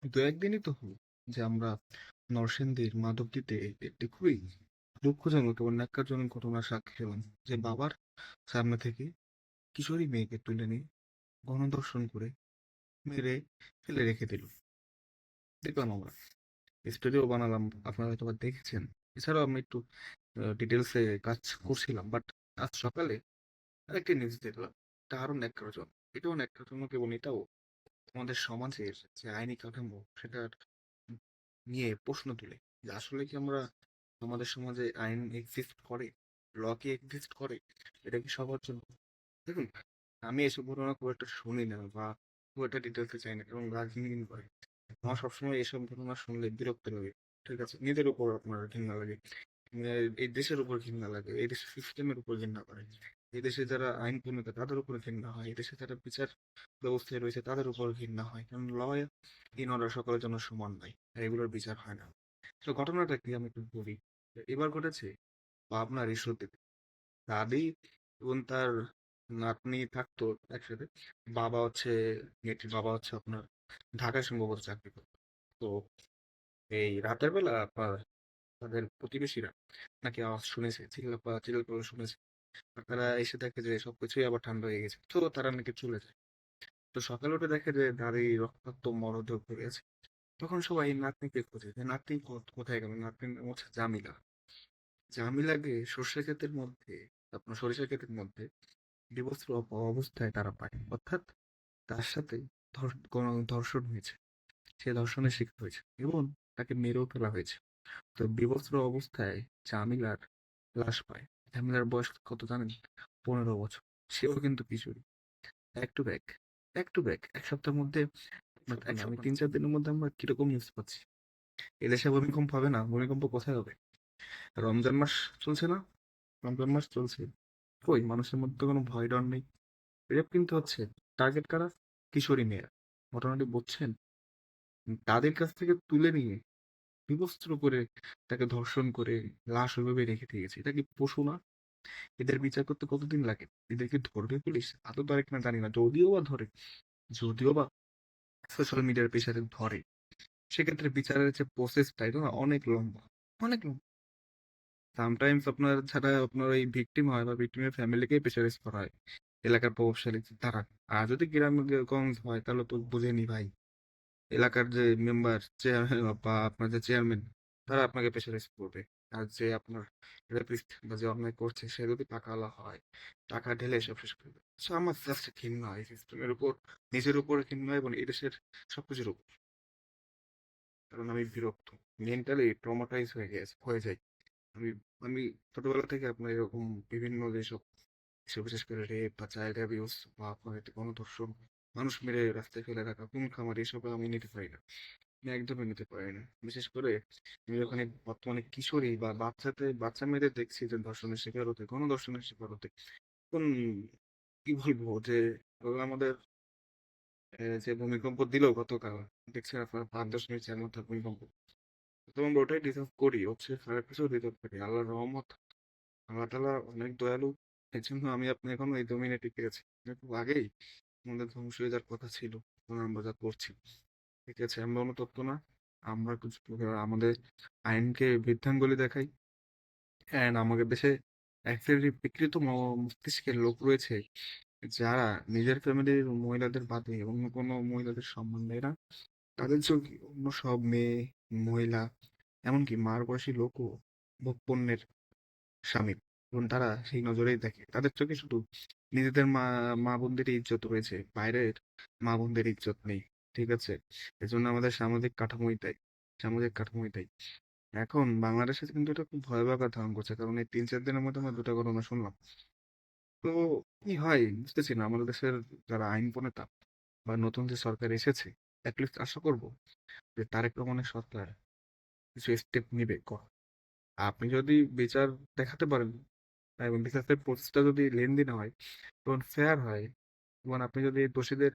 দু-একদিনই তো হলো যে আমরা নরসিংদীর মাধবদীতে একটি খুবই দুঃখজনক এবং ন্যক্কারজনক ঘটনার সাক্ষী হলাম যে বাবার সামনে থেকে কিশোরী মেয়েকে তুলে নিয়ে গণধর্ষণ করে মেরে ফেলে রেখে দিল। দেখলাম আমরা, স্টোরিও বানালাম, আপনারা হয়তো বা দেখেছেন। এছাড়াও আমি একটু ডিটেলসে কাজ করছিলাম, বাট আজ সকালে আরেকটি নিউজ দেখলাম। এটা আরো ন্যক্কারজনক, এটাও ন্যক্কারজনক এবং এটাও আমাদের সমাজের যে আইনি কাঠামো সেটার নিয়ে প্রশ্ন তুলে যে আসলে কি আমরা, আমাদের সমাজে আইন এক্সিস্ট করে, ল কি এক্সিস্ট করে, এটা কি সবার জন্য? দেখুন, আমি এসব ঘটনা খুব একটা শুনি না বা খুব একটা ডিটেলসে চাই না, কারণ রাজনীতি করে আমার সবসময় এসব ঘটনা শুনলে বিরক্ত লাগে। ঠিক আছে, নিজের উপর আপনার ঘৃণা লাগে, এই দেশের উপর ঘৃণা লাগে, এই দেশের সিস্টেমের উপর ঘৃণা করে, এই দেশে যারা আইন প্রণেতা তাদের উপর ঘৃণা হয়, এই দেশে যারা বিচার ব্যবস্থায় রয়েছে তাদের উপর ঘৃণা হয়, কারণ ল ইন অর্ডার সকলের জন্য সমান নয়, আর এগুলোর বিচার হয় না। তো ঘটনাটা কি আমি একটু বলি। এবার ঘটেছে পাবনার ঈশ্বরদীতে। দাদি এবং তার নাতনি থাকতো একসাথে। বাবা হচ্ছে, মেয়েটির বাবা হচ্ছে আপনার ঢাকায় সম্ভবত চাকরি করতো। তো এই রাতের বেলা আপনার তাদের প্রতিবেশীরা নাকি আওয়াজ শুনেছে, চিল্লাপাল্লা শুনেছে। আর তারা এসে দেখে যে সবকিছুই আবার ঠান্ডা হয়ে গেছে, তো তারা নাকি চলে যায়। তো সকালে উঠে দেখে যে দাদি রক্তাক্ত মরদেহ পড়ে আছে। তখন সবাই নাতনিকে খোঁজে যে নাতনি কোথায় গেল। নাতনির নাম হচ্ছে জামিলা। জামিলাকে সর্ষে ক্ষেতের মধ্যে, আপনার সরিষা ক্ষেতের মধ্যে বিবস্ত্র অবস্থায় তারা পায়, অর্থাৎ তার সাথে কোনো ধর্ষণ হয়েছে, সে ধর্ষণের শিকার হয়েছে এবং তাকে মেরেও ফেলা হয়েছে। তো বিবস্ত্র অবস্থায় জামিলার লাশ পায়। জামিলার বয়স কত জানেন? 15 বছর। সেও কিন্তু কিশোরী। ব্যাক টু ব্যাক, এক সপ্তাহের মধ্যে, আমি 3-4 দিনের মধ্যে আমরা কিরকম নিউজ পাচ্ছি। এদেশে ভূমিকম্প হবে না, ভূমিকম্প কোথায় হবে? রমজান মাস চলছে না? রমজান মাস চলছে, কই মানুষের মধ্যে কোনো ভয় ডর নেই। রেপ কিন্তু হচ্ছে, টার্গেট কারা? কিশোরী মেয়েরা। ঘটনাটি বুঝছেন? তাদের কাছ থেকে তুলে নিয়ে বিবস্ত্র করে তাকে ধর্ষণ করে লাশ ওইভাবে রেখে দিয়ে গেছে। এটা কি পশু না? এদের বিচার করতে কতদিন লাগে? এদেরকে ধরবে পুলিশ? আদৌ ধরে কিনা জানি না, যদিও বা ধরে, যদিও বা সোশ্যাল মিডিয়ার পেশাতে ধরে, সেক্ষেত্রে বিচারের যে প্রসেসটা এটা না অনেক লম্বা, অনেক লম্বা। সামটাইমস আপনার ছাড়া আপনার ওই ভিকটিম হয় বা ভিকটিমের ফ্যামিলিকেই প্রেশারাইজ করা হয় এলাকার প্রভাবশালী তারা। আর যদি গ্রামগঞ্জ হয় তাহলে তো বুঝেনি ভাই, এলাকার যে মেম্বার, চেয়ারম্যান বা আপনার যে চেয়ারম্যান, তারা আপনাকে প্রেশারাইজ করবে। আর যে আপনার রেপিস্ট বা যে অন্যায় করছে সে যদি টাকাওয়ালা হয়, টাকা ঢেলে সব শেষ করবে। সো আমার জাস্ট ঘৃণা হয় সিস্টেমের উপর, নিজের উপর ঘৃণা এবং এই দেশের সবকিছুর উপর। কারণ আমি বিরক্ত, মেন্টালি ট্রমাটাইজ হয়ে যাই। আমি আমি ছোটবেলা থেকে আপনার এরকম বিভিন্ন যেসব, বিশেষ করে রেপ বা চাইল্ড অ্যাবিউস বা আপনার একটা গণধর্ষণ, মানুষ মেরে রাস্তায় ফেলে রাখা, খুন খামার, এসব আমি নিতে পারি না। আমি একদমই নিতে পারি না। বিশেষ করে আমি যখন এই বর্তমানে কিশোরী বা বাচ্চা মেয়েদের দেখছি যে ধর্ষণের শিকার হতে, গণধর্ষণের শিকার হতে, এখন কি বলবো যে আমাদের যে ভূমিকম্প দিল গতকাল, দেখছেন আপনার 5.4 ভূমিকম্প। তো আমরা ওটাই ডিজার্ভ করি, হচ্ছে খারাপ কিছু ডিজার্ভ করি। আল্লাহর রহমত, আল্লাহ তাআলা অনেক দয়ালু। এর জন্য আমি আপনি এখনো এই জমিনে টিকে আছি। একটু আগেই আমাদের ধ্বংস হয়ে যাওয়ার কথা ছিল, এখন আমরা যা করছি, ঠিক আছে, আমরা অনুতপ্ত না। আমরা কিছু আমাদের আইনকে বৃদ্ধাঙ্গুলি দেখাই। অ্যান্ড আমাদের দেশে এক শ্রেণীর বিকৃত মস্তিষ্কের লোক রয়েছে যারা নিজের ফ্যামিলির মহিলাদের বাদে অন্য কোনো মহিলাদের সম্মান দেয় না। তাদের চোখে অন্য সব মেয়ে, মহিলা, এমনকি মার বয়সী লোকও ভোগপণ্যের স্বামী, এবং তারা সেই নজরেই দেখে। তাদের চোখে শুধু নিজেদের মা বোনদেরই ইজ্জত রয়েছে, বাইরের মা বোনদের ইজ্জত নেই। ঠিক আছে, এজন্য আমাদের সামাজিক কাঠামোই তাই। এখন বাংলাদেশে কিন্তু এটা খুব ভয়াবহ আকার ধারণ করছে, কারণ এই 3-4 দিনের মধ্যে আমরা দুটো ঘটনা শুনলাম। তো কি হয় বুঝতেছি না। আমাদের দেশের যারা আইন প্রণেতা বা নতুন যে সরকার এসেছে, অ্যাটলিস্ট আশা করবো যে তারেক রহমানের সরকার কিছু স্টেপ নিবে। আপনি যদি বিচার দেখাতে পারেন এবং বিচারের প্রসেসটা যদি লেনদেন হয় এবং ফেয়ার হয়, এবং আপনি যদি দোষীদের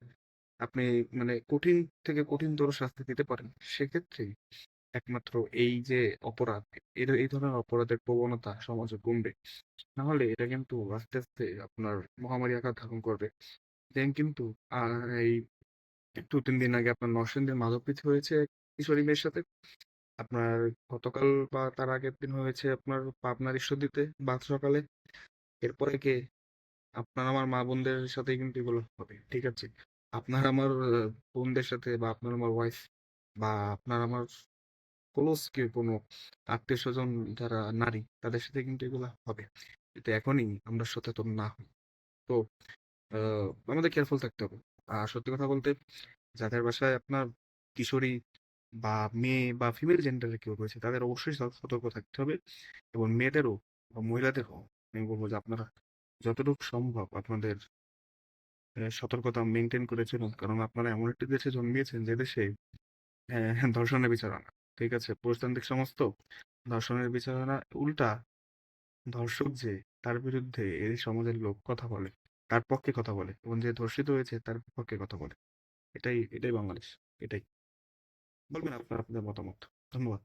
আপনি মানে কঠিন থেকে কঠিনতর শাস্তি দিতে পারেন, সেক্ষেত্রে একমাত্র এই যে অপরাধ, এই ধরনের অপরাধের প্রবণতা সমাজে কমবে। না হলে এটা কিন্তু আস্তে আস্তে আপনার মহামারী আকার ধারণ করবে। দেন কিন্তু 2-3 দিন আগে আপনার নরসিংদীর মাধবপীঠে হয়েছে এক কিশোরী মেয়ের সাথে। আপনার গতকাল বা তার আগের দিন হয়েছে আপনার পাবনার ঈশ্বরদীতে বাদ সকালে। এরপরে কে? আপনার আমার মা বোনদের সাথেই কিন্তু এগুলো হবে। ঠিক আছে? আপনার আমার বোনদের সাথে বা আপনার আমার ওয়াইফ বা আপনার আমার ক্লোজ কেউ কোনো আত্মীয়-স্বজন যারা নারী তাদের সাথে কিন্তু এগুলা হবে। কিন্তু এখনই আমরা সচেতন না হই। তো আ আমাদের কেয়ারফুল থাকতে হবে। আর সত্যি কথা বলতে যাদের বাসায় আপনার কিশোরী বা মেয়ে বা ফিমেল জেন্ডারের কেউ রয়েছে তাদের অবশ্যই সতর্ক থাকতে হবে এবং মেয়েদেরও বা মহিলাদেরও আমি বলব যে আপনারা যতটুকু সম্ভব আপনাদের সতর্কতা মেইনটেইন করে চলুন। কারণ আপনারা এমন একটি দেশে জন্মিয়েছেন যে দেশে ধর্ষণের বিচার হয় না। ঠিক আছে? পুরুষতান্ত্রিক সমাজ তো। ধর্ষণের বিচার হয় না। উল্টা ধর্ষক যে তার বিরুদ্ধে এই সমাজের লোক কথা বলে, তার পক্ষে কথা বলে এবং যে ধর্ষিত হয়েছে তার পক্ষে কথা বলে। এটাই বাংলাদেশ। এটাই। বলবেন আপনার আপনার মতামত। ধন্যবাদ।